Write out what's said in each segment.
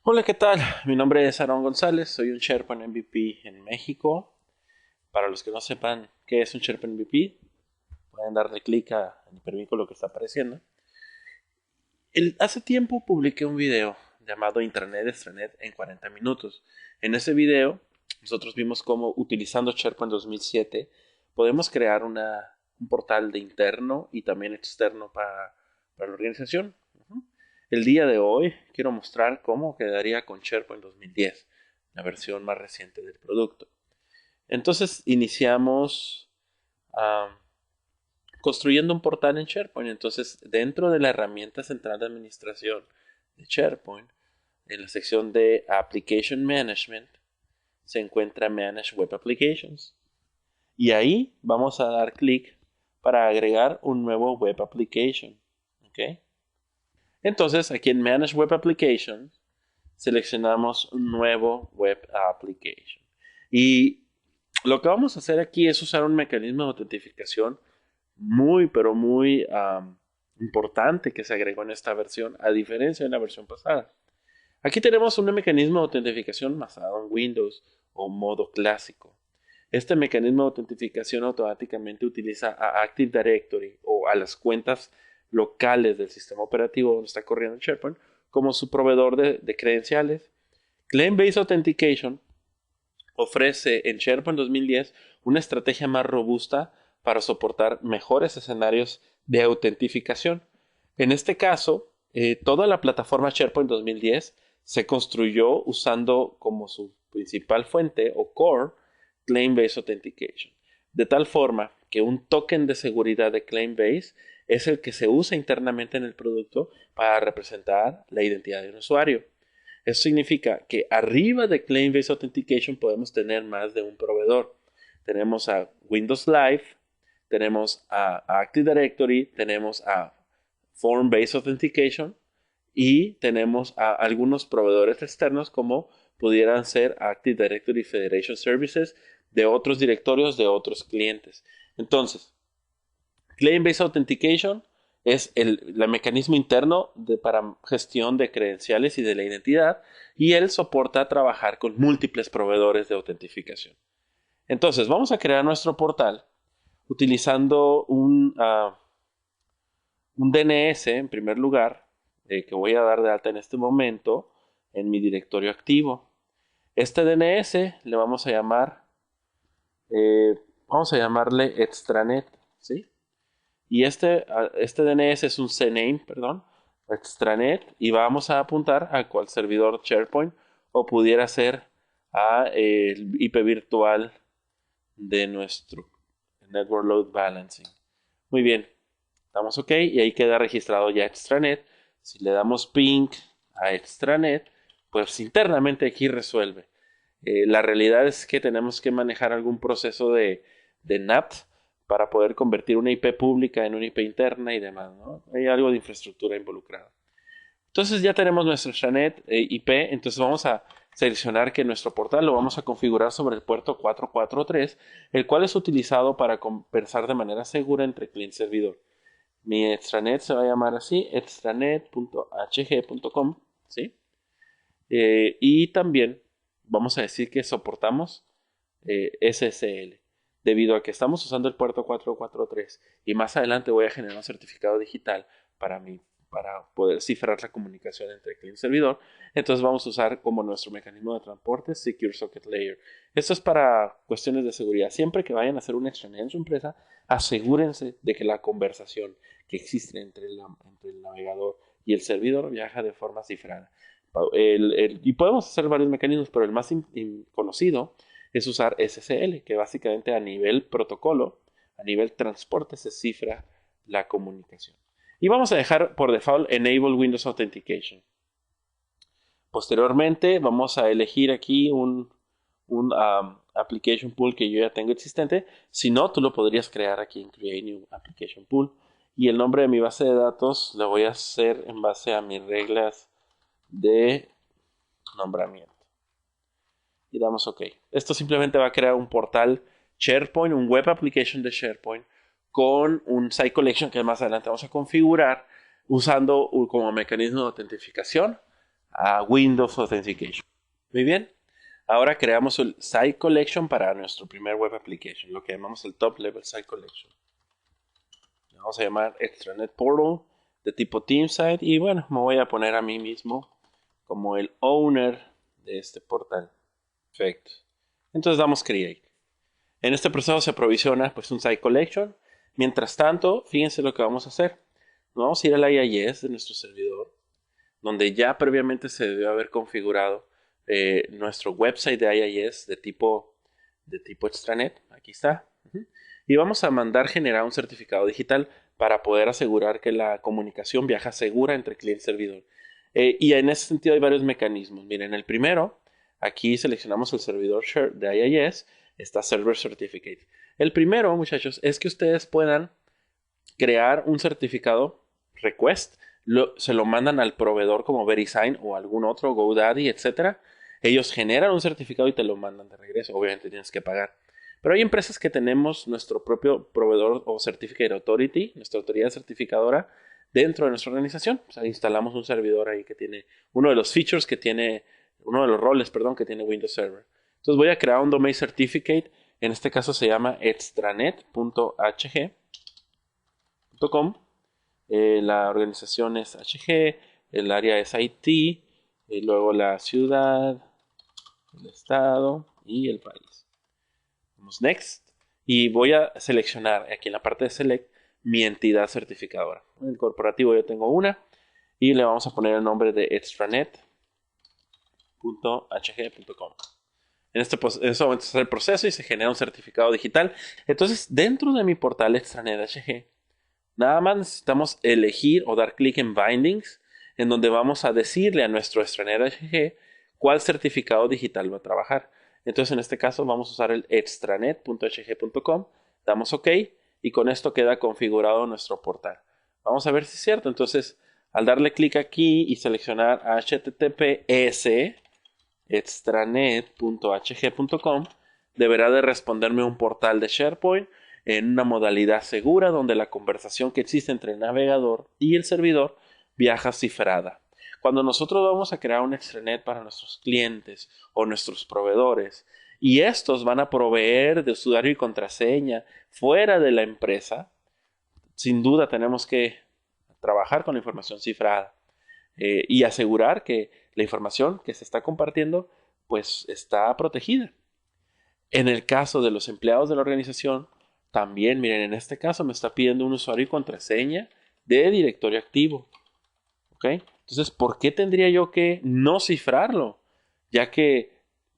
Hola, ¿qué tal? Mi nombre es Aaron González, soy un SharePoint MVP en México. Para los que no sepan qué es un SharePoint MVP, pueden darle clic al hipervínculo que está apareciendo. Hace tiempo publiqué un video llamado Intranet Extranet en 40 minutos. En ese video, nosotros vimos cómo utilizando SharePoint 2007 podemos crear un portal de interno y también externo para la organización. El día de hoy quiero mostrar cómo quedaría con SharePoint 2010, la versión más reciente del producto. Entonces iniciamos ah, construyendo un portal en SharePoint. Entonces, dentro de la herramienta central de administración de SharePoint, en la sección de Application Management, se encuentra Manage Web Applications. Y ahí vamos a dar clic para agregar un nuevo Web Application. ¿Ok? Entonces, aquí en Manage Web Application, seleccionamos un nuevo Web Application. Y lo que vamos a hacer aquí es usar un mecanismo de autentificación muy, pero muy importante que se agregó en esta versión, a diferencia de la versión pasada. Aquí tenemos un mecanismo de autentificación basado en Windows o modo clásico. Este mecanismo de autentificación automáticamente utiliza a Active Directory o a las cuentas locales del sistema operativo donde está corriendo el SharePoint como su proveedor de credenciales. Claim-Based Authentication ofrece en SharePoint 2010 una estrategia más robusta para soportar mejores escenarios de autentificación. En este caso, toda la plataforma SharePoint 2010 se construyó usando como su principal fuente o core Claim-Based Authentication, de tal forma que un token de seguridad de Claim-Based es el que se usa internamente en el producto para representar la identidad de un usuario. Eso significa que arriba de Claim-Based Authentication podemos tener más de un proveedor. Tenemos a Windows Live, tenemos a Active Directory, tenemos a Form-Based Authentication y tenemos a algunos proveedores externos como pudieran ser Active Directory Federation Services de otros directorios de otros clientes. Entonces, Claim-Based Authentication es el mecanismo interno para gestión de credenciales y de la identidad, y él soporta trabajar con múltiples proveedores de autentificación. Entonces, vamos a crear nuestro portal utilizando un DNS en primer lugar, que voy a dar de alta en este momento en mi directorio activo. Este DNS le eh, vamos a llamarle extranet, ¿sí? Y este DNS es un CNAME, perdón, extranet, y vamos a apuntar a cual servidor SharePoint o pudiera ser a el IP virtual de nuestro Network Load Balancing. Muy bien, damos OK y ahí queda registrado ya extranet. Si le damos ping a extranet, pues internamente aquí resuelve. La realidad es que tenemos que manejar algún proceso de NAT para poder convertir una IP pública en una IP interna y demás, ¿no? Hay algo de infraestructura involucrada. Entonces ya tenemos nuestro extranet IP, entonces vamos a seleccionar que nuestro portal lo vamos a configurar sobre el puerto 443, el cual es utilizado para conversar de manera segura entre cliente y servidor. Mi extranet se va a llamar así, extranet.hg.com, ¿sí? Y también vamos a decir que soportamos SSL, debido a que estamos usando el puerto 443 y más adelante voy a generar un certificado digital para poder cifrar la comunicación entre cliente y servidor. Entonces vamos a usar como nuestro mecanismo de transporte Secure Socket Layer. Esto es para cuestiones de seguridad. Siempre que vayan a hacer un extranet en su empresa, asegúrense de que la conversación que existe entre el navegador y el servidor viaja de forma cifrada. Y podemos hacer varios mecanismos, pero el más conocido es usar SSL, que básicamente a nivel protocolo, a nivel transporte, se cifra la comunicación. Y vamos a dejar por default Enable Windows Authentication. Posteriormente vamos a elegir aquí un application pool que yo ya tengo existente. Si no, tú lo podrías crear aquí en Create New Application Pool. Y el nombre de mi base de datos lo voy a hacer en base a mis reglas de nombramiento. Y damos OK. Esto simplemente va a crear un portal SharePoint, un web application de SharePoint con un site collection que más adelante vamos a configurar usando como mecanismo de autentificación a Windows Authentication. Muy bien. Ahora creamos el Site Collection para nuestro primer web application, lo que llamamos el Top Level Site Collection. Le vamos a llamar Extranet Portal de tipo Team Site y bueno, me voy a poner a mí mismo como el owner de este portal. Perfecto. Entonces damos Create. En este proceso se provisiona pues un Site Collection. Mientras tanto, fíjense lo que vamos a hacer. Nos vamos a ir al IIS de nuestro servidor, donde ya previamente se debió haber configurado nuestro website de IIS de tipo extranet. Aquí está. Y vamos a mandar generar un certificado digital para poder asegurar que la comunicación viaja segura entre cliente y servidor. Y en ese sentido hay varios mecanismos. Miren, el primero, aquí seleccionamos el servidor de IIS, está Server Certificate. El primero, muchachos, es que ustedes puedan crear un certificado request, se lo mandan al proveedor como VeriSign o algún otro, GoDaddy, etc. Ellos generan un certificado y te lo mandan de regreso. Obviamente tienes que pagar. Pero hay empresas que tenemos nuestro propio proveedor o Certificate Authority, nuestra autoridad certificadora, dentro de nuestra organización. O sea, instalamos un servidor ahí que tiene uno de los features que tiene, uno de los roles, perdón, que tiene Windows Server. Entonces voy a crear un domain certificate. En este caso se llama extranet.hg.com. La organización es HG, el área es IT, y luego la ciudad, el estado y el país. Vamos Next y voy a seleccionar aquí en la parte de Select mi entidad certificadora. En el corporativo yo tengo una y le vamos a poner el nombre de extranet.hg.com. En este momento es el proceso y se genera un certificado digital. Entonces, dentro de mi portal Extranet HG, nada más necesitamos elegir o dar clic en Bindings, en donde vamos a decirle a nuestro Extranet HG cuál certificado digital va a trabajar. Entonces, en este caso, vamos a usar el extranet.hg.com, damos OK y con esto queda configurado nuestro portal. Vamos a ver si es cierto. Entonces, al darle clic aquí y seleccionar HTTPS extranet.hg.com, deberá de responderme un portal de SharePoint en una modalidad segura donde la conversación que existe entre el navegador y el servidor viaja cifrada. Cuando nosotros vamos a crear un extranet para nuestros clientes o nuestros proveedores y estos van a proveer de usuario y contraseña fuera de la empresa, sin duda tenemos que trabajar con la información cifrada y asegurar que la información que se está compartiendo pues está protegida. En el caso de los empleados de la organización, también, miren, en este caso me está pidiendo un usuario y contraseña de directorio activo. ¿Ok? Entonces, ¿por qué tendría yo que no cifrarlo? Ya que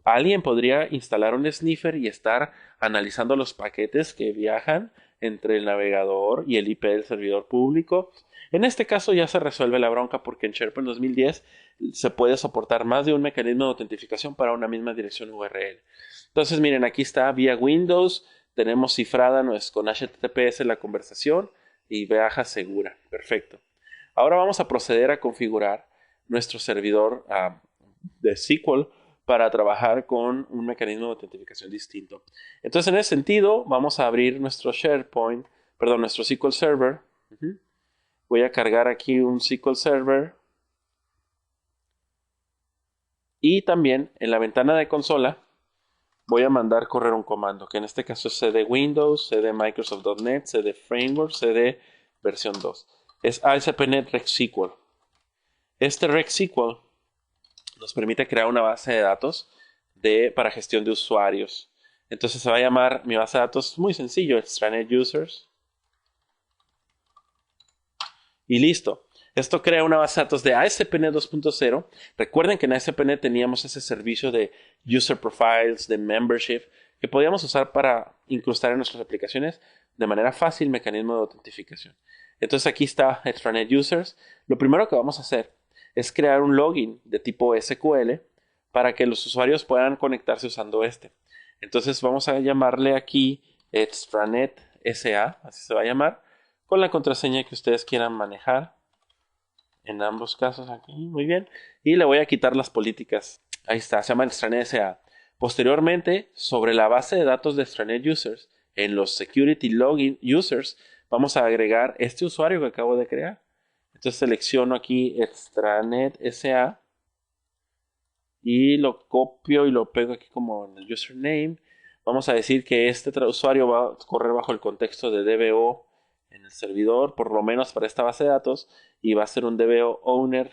alguien podría instalar un sniffer y estar analizando los paquetes que viajan entre el navegador y el IP del servidor público. En este caso ya se resuelve la bronca porque en SharePoint 2010 se puede soportar más de un mecanismo de autentificación para una misma dirección URL. Entonces, miren, aquí está vía Windows, tenemos cifrada con HTTPS la conversación y viaja segura. Perfecto. Ahora vamos a proceder a configurar nuestro servidor de SQL para trabajar con un mecanismo de autentificación distinto. Entonces, en ese sentido, vamos a abrir nuestro nuestro SQL Server. Voy a cargar aquí un SQL Server. Y también en la ventana de consola voy a mandar correr un comando, que en este caso es cd Windows, cd Microsoft.NET, cd Framework, cd versión 2. Es ASP.NET RecSQL. Este RecSQL nos permite crear una base de datos para gestión de usuarios. Entonces se va a llamar mi base de datos muy sencillo, Extranet Users. Y listo. Esto crea una base de datos de ASP.NET 2.0. Recuerden que en ASP.NET teníamos ese servicio de User Profiles, de Membership, que podíamos usar para incrustar en nuestras aplicaciones de manera fácil mecanismo de autentificación. Entonces aquí está Extranet Users. Lo primero que vamos a hacer es crear un login de tipo SQL para que los usuarios puedan conectarse usando este. Entonces vamos a llamarle aquí Extranet SA, así se va a llamar, con la contraseña que ustedes quieran manejar. En ambos casos aquí, muy bien. Y le voy a quitar las políticas. Ahí está, se llama Extranet SA. Posteriormente, sobre la base de datos de Extranet Users, en los Security Login Users, vamos a agregar este usuario que acabo de crear. Entonces selecciono aquí Extranet SA y lo copio y lo pego aquí como en el username. Vamos a decir que este usuario va a correr bajo el contexto de DBO en el servidor, por lo menos para esta base de datos, y va a ser un DBO owner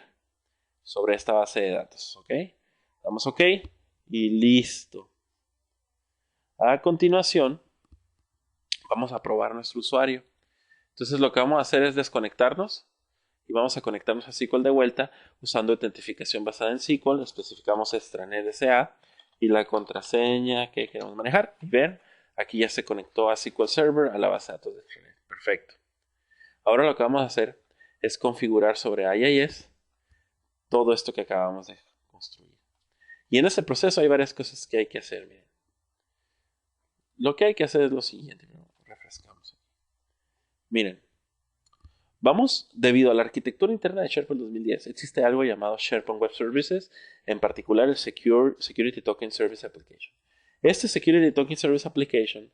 sobre esta base de datos, ¿ok? Damos OK y listo. A continuación, vamos a probar nuestro usuario. Entonces lo que vamos a hacer es desconectarnos y vamos a conectarnos a SQL de vuelta usando autentificación basada en SQL. Especificamos extranet SA y la contraseña que queremos manejar. Y ven, aquí ya se conectó a SQL Server a la base de datos de extranet. Perfecto. Ahora lo que vamos a hacer es configurar sobre IIS todo esto que acabamos de construir. Y en este proceso hay varias cosas que hay que hacer. Miren. Lo que hay que hacer es lo siguiente. Refrescamos. Miren, vamos, debido a la arquitectura interna de SharePoint 2010, existe algo llamado SharePoint Web Services, en particular el Security Token Service Application. Este Security Token Service Application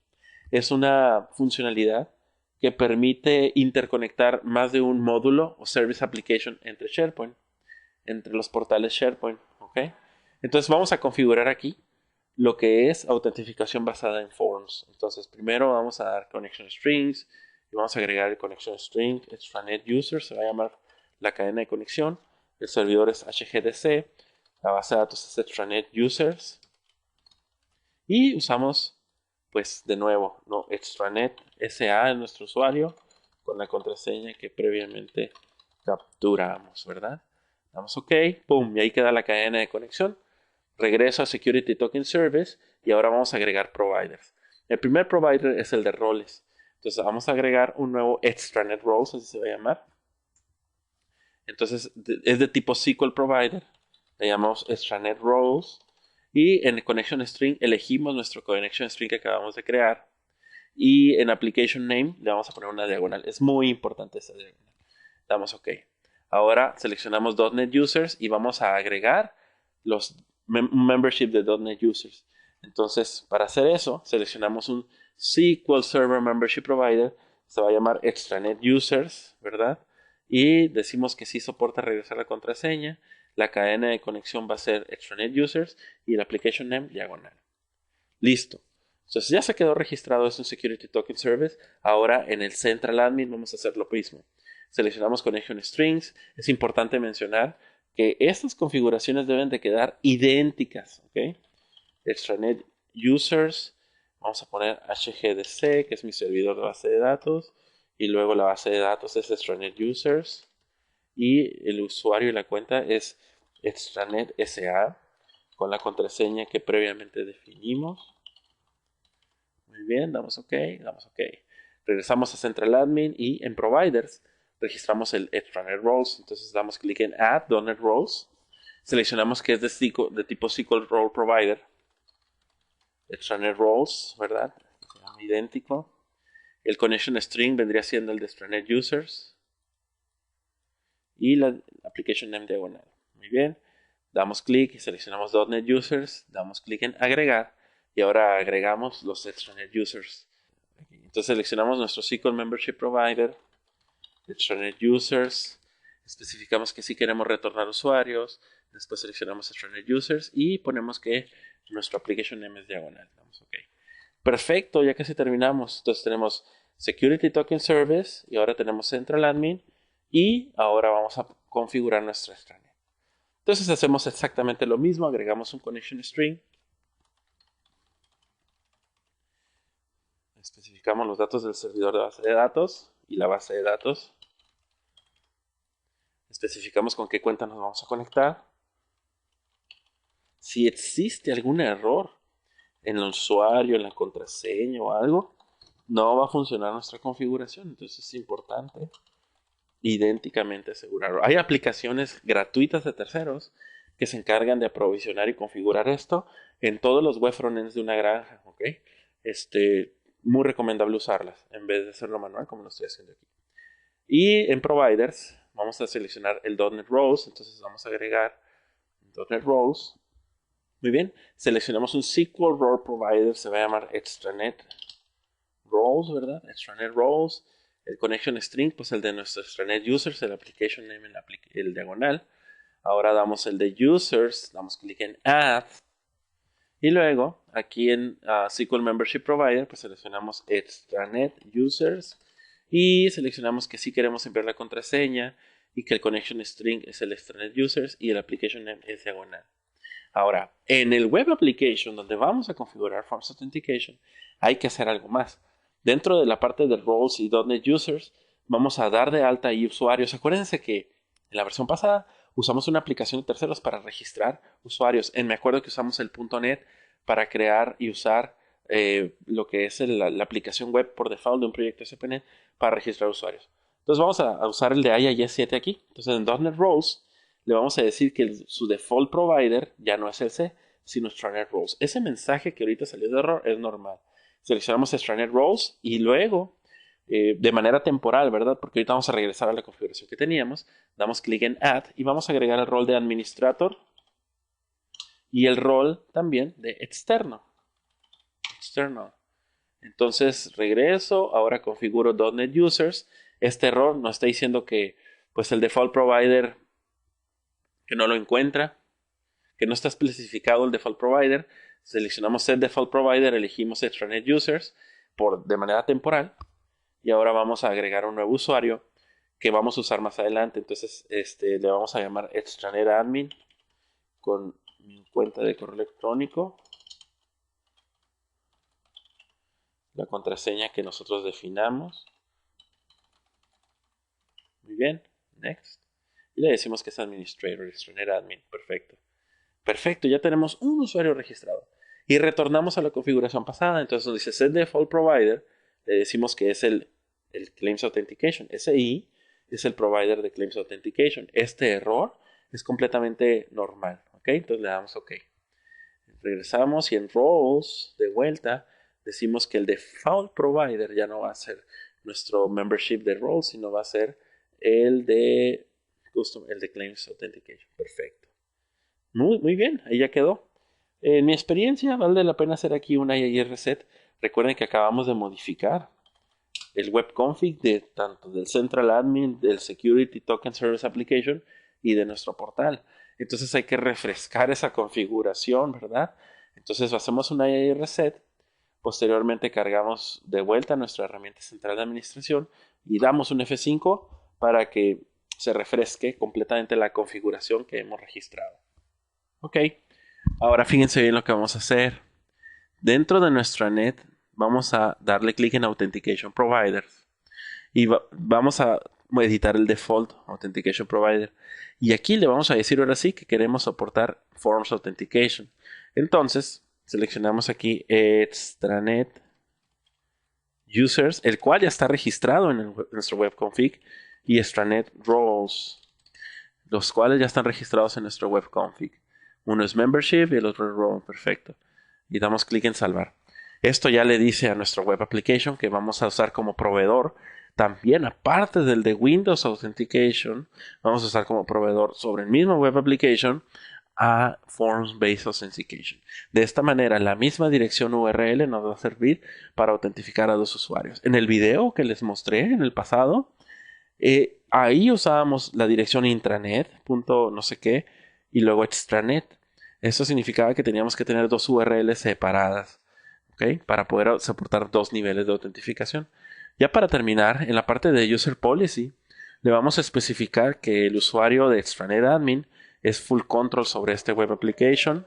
es una funcionalidad que permite interconectar más de un módulo o Service Application entre SharePoint, entre los portales SharePoint, ¿ok? Entonces vamos a configurar aquí lo que es autentificación basada en forms. Entonces primero vamos a dar connection strings y vamos a agregar el connection string extranet user, se va a llamar la cadena de conexión, el servidor es HGDC, la base de datos es extranet users y usamos pues de nuevo no extranet SA en nuestro usuario con la contraseña que previamente capturamos, ¿verdad? Damos OK, pum, y ahí queda la cadena de conexión. Regreso a Security Token Service y ahora vamos a agregar providers. El primer provider es el de roles. Entonces vamos a agregar un nuevo extranet roles, así se va a llamar. Entonces es de tipo SQL provider. Le llamamos extranet roles. Y en connection string elegimos nuestro connection string que acabamos de crear. Y en application name le vamos a poner una diagonal. Es muy importante esta diagonal. Damos OK. Ahora seleccionamos .NET Users y vamos a agregar los membership de .NET Users. Entonces, para hacer eso, seleccionamos un SQL Server Membership Provider. Se va a llamar Extranet Users, ¿verdad? Y decimos que sí soporta regresar la contraseña. La cadena de conexión va a ser Extranet Users y el application name diagonal. Listo. Entonces ya se quedó registrado esto en Security Token Service. Ahora en el Central Admin vamos a hacer lo mismo. Seleccionamos Connection Strings. Es importante mencionar que estas configuraciones deben de quedar idénticas. ¿Ok? Extranet Users. Vamos a poner HGDC, que es mi servidor de base de datos. Y luego la base de datos es Extranet Users. Y el usuario y la cuenta es Extranet SA con la contraseña que previamente definimos. Muy bien, damos OK, damos OK. Regresamos a Central Admin y en Providers registramos el extranet roles. Entonces damos clic en Add .NET Roles. Seleccionamos que es de tipo SQL Role Provider. Extranet Roles, ¿verdad? Idéntico. El connection string vendría siendo el de extranet users. Y la application name diagonal. Muy bien. Damos clic y seleccionamos .NET Users. Damos clic en agregar. Y ahora agregamos los extranet users. Entonces seleccionamos nuestro SQL Membership Provider, extranet users, especificamos que sí queremos retornar usuarios, después seleccionamos extranet users y ponemos que nuestro application name es diagonal. Damos OK. Perfecto, ya casi terminamos. Entonces tenemos Security Token Service y ahora tenemos Central Admin y ahora vamos a configurar nuestra extranet. Entonces hacemos exactamente lo mismo, agregamos un connection string. Especificamos los datos del servidor de base de datos y la base de datos. Especificamos con qué cuenta nos vamos a conectar. Si existe algún error en el usuario, en la contraseña o algo, no va a funcionar nuestra configuración. Entonces es importante idénticamente asegurarlo. Hay aplicaciones gratuitas de terceros que se encargan de aprovisionar y configurar esto en todos los web frontends de una granja. ¿Ok? Muy recomendable usarlas en vez de hacerlo manual como lo estoy haciendo aquí. Y en providers vamos a seleccionar el .NET Roles, entonces vamos a agregar .NET Roles. Muy bien, seleccionamos un SQL Role Provider, se va a llamar extranet roles, ¿verdad? Extranet roles. El connection string, pues el de nuestro extranet users, el application name, el diagonal. Ahora damos el de Users, damos clic en Add. Y luego, aquí en SQL Membership Provider, pues seleccionamos Extranet Users. Y seleccionamos que sí queremos enviar la contraseña y que el connection string es el Extranet Users y el application name es diagonal. Ahora, en el Web Application, donde vamos a configurar Forms Authentication, hay que hacer algo más. Dentro de la parte de Roles y .NET Users, vamos a dar de alta ahí usuarios. Acuérdense que en la versión pasada usamos una aplicación de terceros para registrar usuarios. Me acuerdo que usamos el .NET para crear y usar lo que es la aplicación web por default de un proyecto SPNet para registrar usuarios. Entonces vamos a usar el de IIS 7 aquí. Entonces en .NET Roles le vamos a decir que su default provider ya no es el C, sino Extranet Roles. Ese mensaje que ahorita salió de error es normal. Seleccionamos Extranet Roles y luego, de manera temporal, ¿verdad? Porque ahorita vamos a regresar a la configuración que teníamos. Damos clic en Add y vamos a agregar el rol de Administrator y el rol también de External. Entonces regreso, ahora configuro .NET Users. Este error nos está diciendo que pues el default provider que no lo encuentra, que no está especificado el default provider. Seleccionamos Set Default Provider, elegimos Extranet Users de manera temporal y ahora vamos a agregar un nuevo usuario que vamos a usar más adelante. Entonces le vamos a llamar Extranet Admin con mi cuenta de correo electrónico, la contraseña que nosotros definamos. Muy bien, Next. Y le decimos que es Administrator, Extranet Admin. Perfecto. Perfecto, ya tenemos un usuario registrado. Y retornamos a la configuración pasada. Entonces nos dice Set Default Provider. Le decimos que es el Claims Authentication. SI es el provider de Claims Authentication. Este error es completamente normal. ¿Ok? Entonces le damos OK. Regresamos y en Roles, de vuelta, decimos que el Default Provider ya no va a ser nuestro membership de Roles, sino va a ser el de Custom, el de Claims Authentication. Perfecto. Muy bien, ahí ya quedó. En mi experiencia, vale la pena hacer aquí una IIS reset. Recuerden que acabamos de modificar el web config de tanto del Central Admin, del Security Token Service Application y de nuestro portal. Entonces hay que refrescar esa configuración, ¿verdad? Entonces hacemos una IIS reset. Posteriormente cargamos de vuelta nuestra herramienta central de administración y damos un F5 para que se refresque completamente la configuración que hemos registrado. Ok, ahora fíjense bien lo que vamos a hacer. Dentro de nuestra net vamos a darle clic en Authentication Providers y vamos a editar el Default Authentication Provider. Y aquí le vamos a decir ahora sí que queremos soportar Forms Authentication. Entonces seleccionamos aquí Extranet Users, el cual ya está registrado en nuestro web config, y Extranet Roles, los cuales ya están registrados en nuestro web config. Uno es Membership y el otro es Role. Perfecto. Y damos clic en Salvar. Esto ya le dice a nuestro Web Application que vamos a usar como proveedor. También, aparte del de Windows Authentication, vamos a usar como proveedor sobre el mismo Web Application a Forms Based Authentication. De esta manera, la misma dirección URL nos va a servir para autentificar a dos usuarios. En el video que les mostré en el pasado, ahí usábamos la dirección intranet, punto no sé qué, y luego extranet. Eso significaba que teníamos que tener dos URLs separadas, ¿ok? Para poder soportar dos niveles de autentificación. Ya para terminar, en la parte de User Policy, le vamos a especificar que el usuario de Extranet Admin es full control sobre este web application.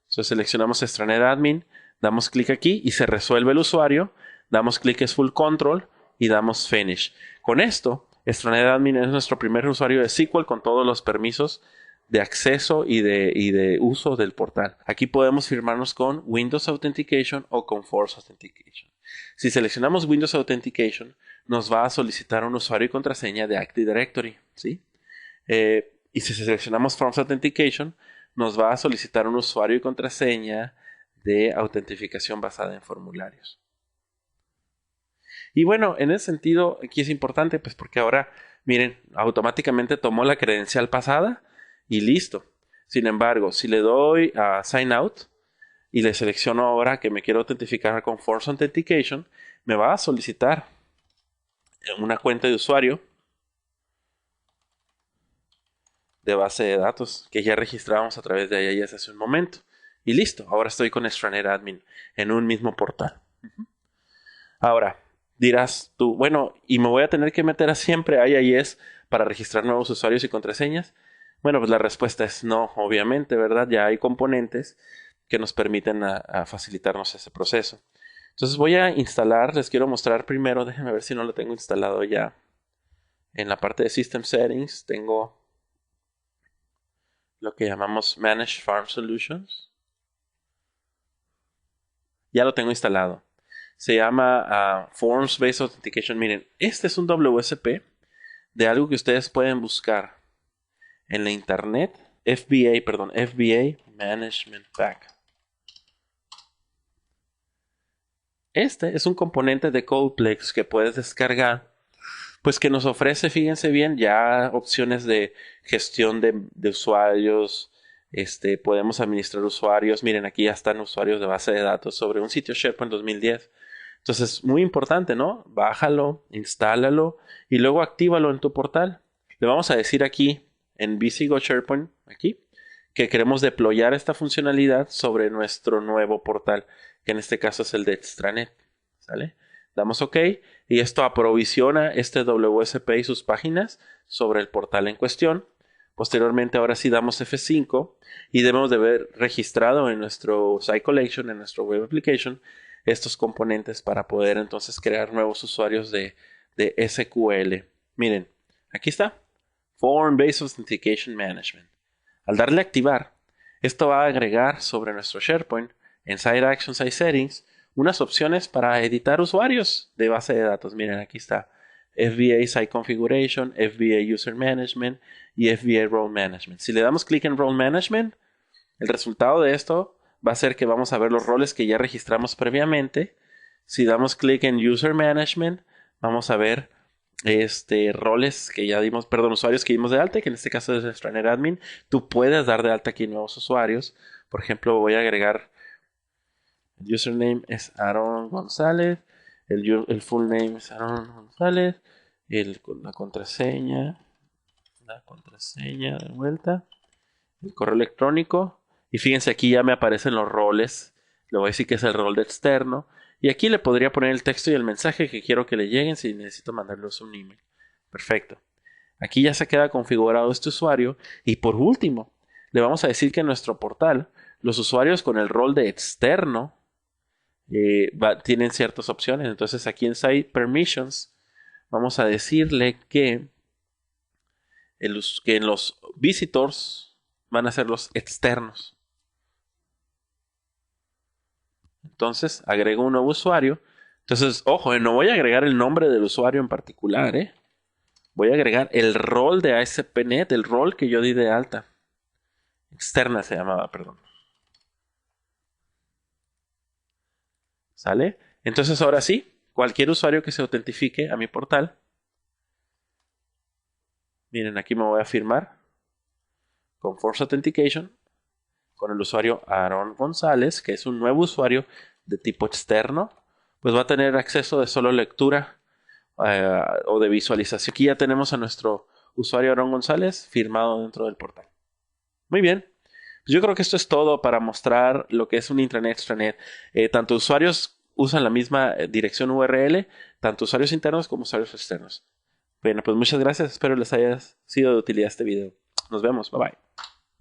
Entonces seleccionamos Extranet Admin, damos clic aquí y se resuelve el usuario. Damos clic es full control y damos Finish. Con esto, Extranet Admin es nuestro primer usuario de SQL con todos los permisos de acceso y de uso del portal. Aquí podemos firmarnos con Windows Authentication o con Force Authentication. Si seleccionamos Windows Authentication, nos va a solicitar un usuario y contraseña de Active Directory, ¿sí? Y si seleccionamos Forms Authentication, nos va a solicitar un usuario y contraseña de autentificación basada en formularios. Y bueno, en ese sentido, aquí es importante, pues porque ahora, miren, automáticamente tomó la credencial pasada y listo. Sin embargo, si le doy a Sign Out y le selecciono ahora que me quiero autentificar con Force Authentication, me va a solicitar una cuenta de usuario de base de datos que ya registramos a través de AIS hace un momento. Y listo, ahora estoy con Extranet Admin en un mismo portal. Ahora, dirás tú, bueno, ¿y me voy a tener que meter a siempre a IIS para registrar nuevos usuarios y contraseñas? Bueno, pues la respuesta es no, obviamente, ¿verdad? Ya hay componentes que nos permiten a facilitarnos ese proceso. Entonces voy a instalar, les quiero mostrar primero, déjenme ver si no lo tengo instalado ya. En la parte de System Settings tengo lo que llamamos Managed Farm Solutions. Ya lo tengo instalado. Se llama Forms Based Authentication. Miren, este es un WSP de algo que ustedes pueden buscar en la internet. FBA Management Pack. Este es un componente de CodePlex que puedes descargar, pues que nos ofrece, fíjense bien, ya opciones de gestión de usuarios. Podemos administrar usuarios. Miren, aquí ya están usuarios de base de datos sobre un sitio SharePoint 2010. Entonces, muy importante, ¿no? Bájalo, instálalo y luego actívalo en tu portal. Le vamos a decir aquí en VCGO SharePoint, aquí, que queremos deployar esta funcionalidad sobre nuestro nuevo portal, que en este caso es el de Extranet. ¿Sale? Damos OK y esto aprovisiona este WSP y sus páginas sobre el portal en cuestión. Posteriormente, ahora sí damos F5 y debemos de ver registrado en nuestro Site Collection, en nuestro Web Application, estos componentes para poder entonces crear nuevos usuarios de SQL. Miren, aquí está. Form Based Authentication Management. Al darle a activar, esto va a agregar sobre nuestro SharePoint, en Site Actions, Site Settings, unas opciones para editar usuarios de base de datos. Miren, aquí está. FBA Site Configuration, FBA User Management y FBA Role Management. Si le damos clic en Role Management, el resultado de esto va a ser que vamos a ver los roles que ya registramos previamente. Si damos clic en User Management, vamos a ver roles que ya dimos, perdón, usuarios que dimos de alta, que en este caso es Extranet Admin. Tú puedes dar de alta aquí nuevos usuarios. Por ejemplo, voy a agregar, el username es Aaron González, el full name es Aaron González, la contraseña de vuelta, el correo electrónico. Y fíjense, aquí ya me aparecen los roles. Le voy a decir que es el rol de externo. Y aquí le podría poner el texto y el mensaje que quiero que le lleguen si necesito mandarles un email. Perfecto. Aquí ya se queda configurado este usuario. Y por último, le vamos a decir que en nuestro portal, los usuarios con el rol de externo tienen ciertas opciones. Entonces aquí en Site Permissions vamos a decirle que en los visitors van a ser los externos. Entonces, agrego un nuevo usuario. Entonces, ojo, no voy a agregar el nombre del usuario en particular, Voy a agregar el rol de ASP.NET, el rol que yo di de alta. Externa se llamaba, perdón. ¿Sale? Entonces, ahora sí, cualquier usuario que se autentifique a mi portal. Miren, aquí me voy a firmar con Force Authentication con el usuario Aaron González, que es un nuevo usuario de tipo externo, pues va a tener acceso de solo lectura o de visualización. Aquí ya tenemos a nuestro usuario Aaron González firmado dentro del portal. Muy bien. Pues yo creo que esto es todo para mostrar lo que es un intranet extranet. Tanto usuarios usan la misma dirección URL, tanto usuarios internos como usuarios externos. Bueno, pues muchas gracias. Espero les haya sido de utilidad este video. Nos vemos. Bye bye.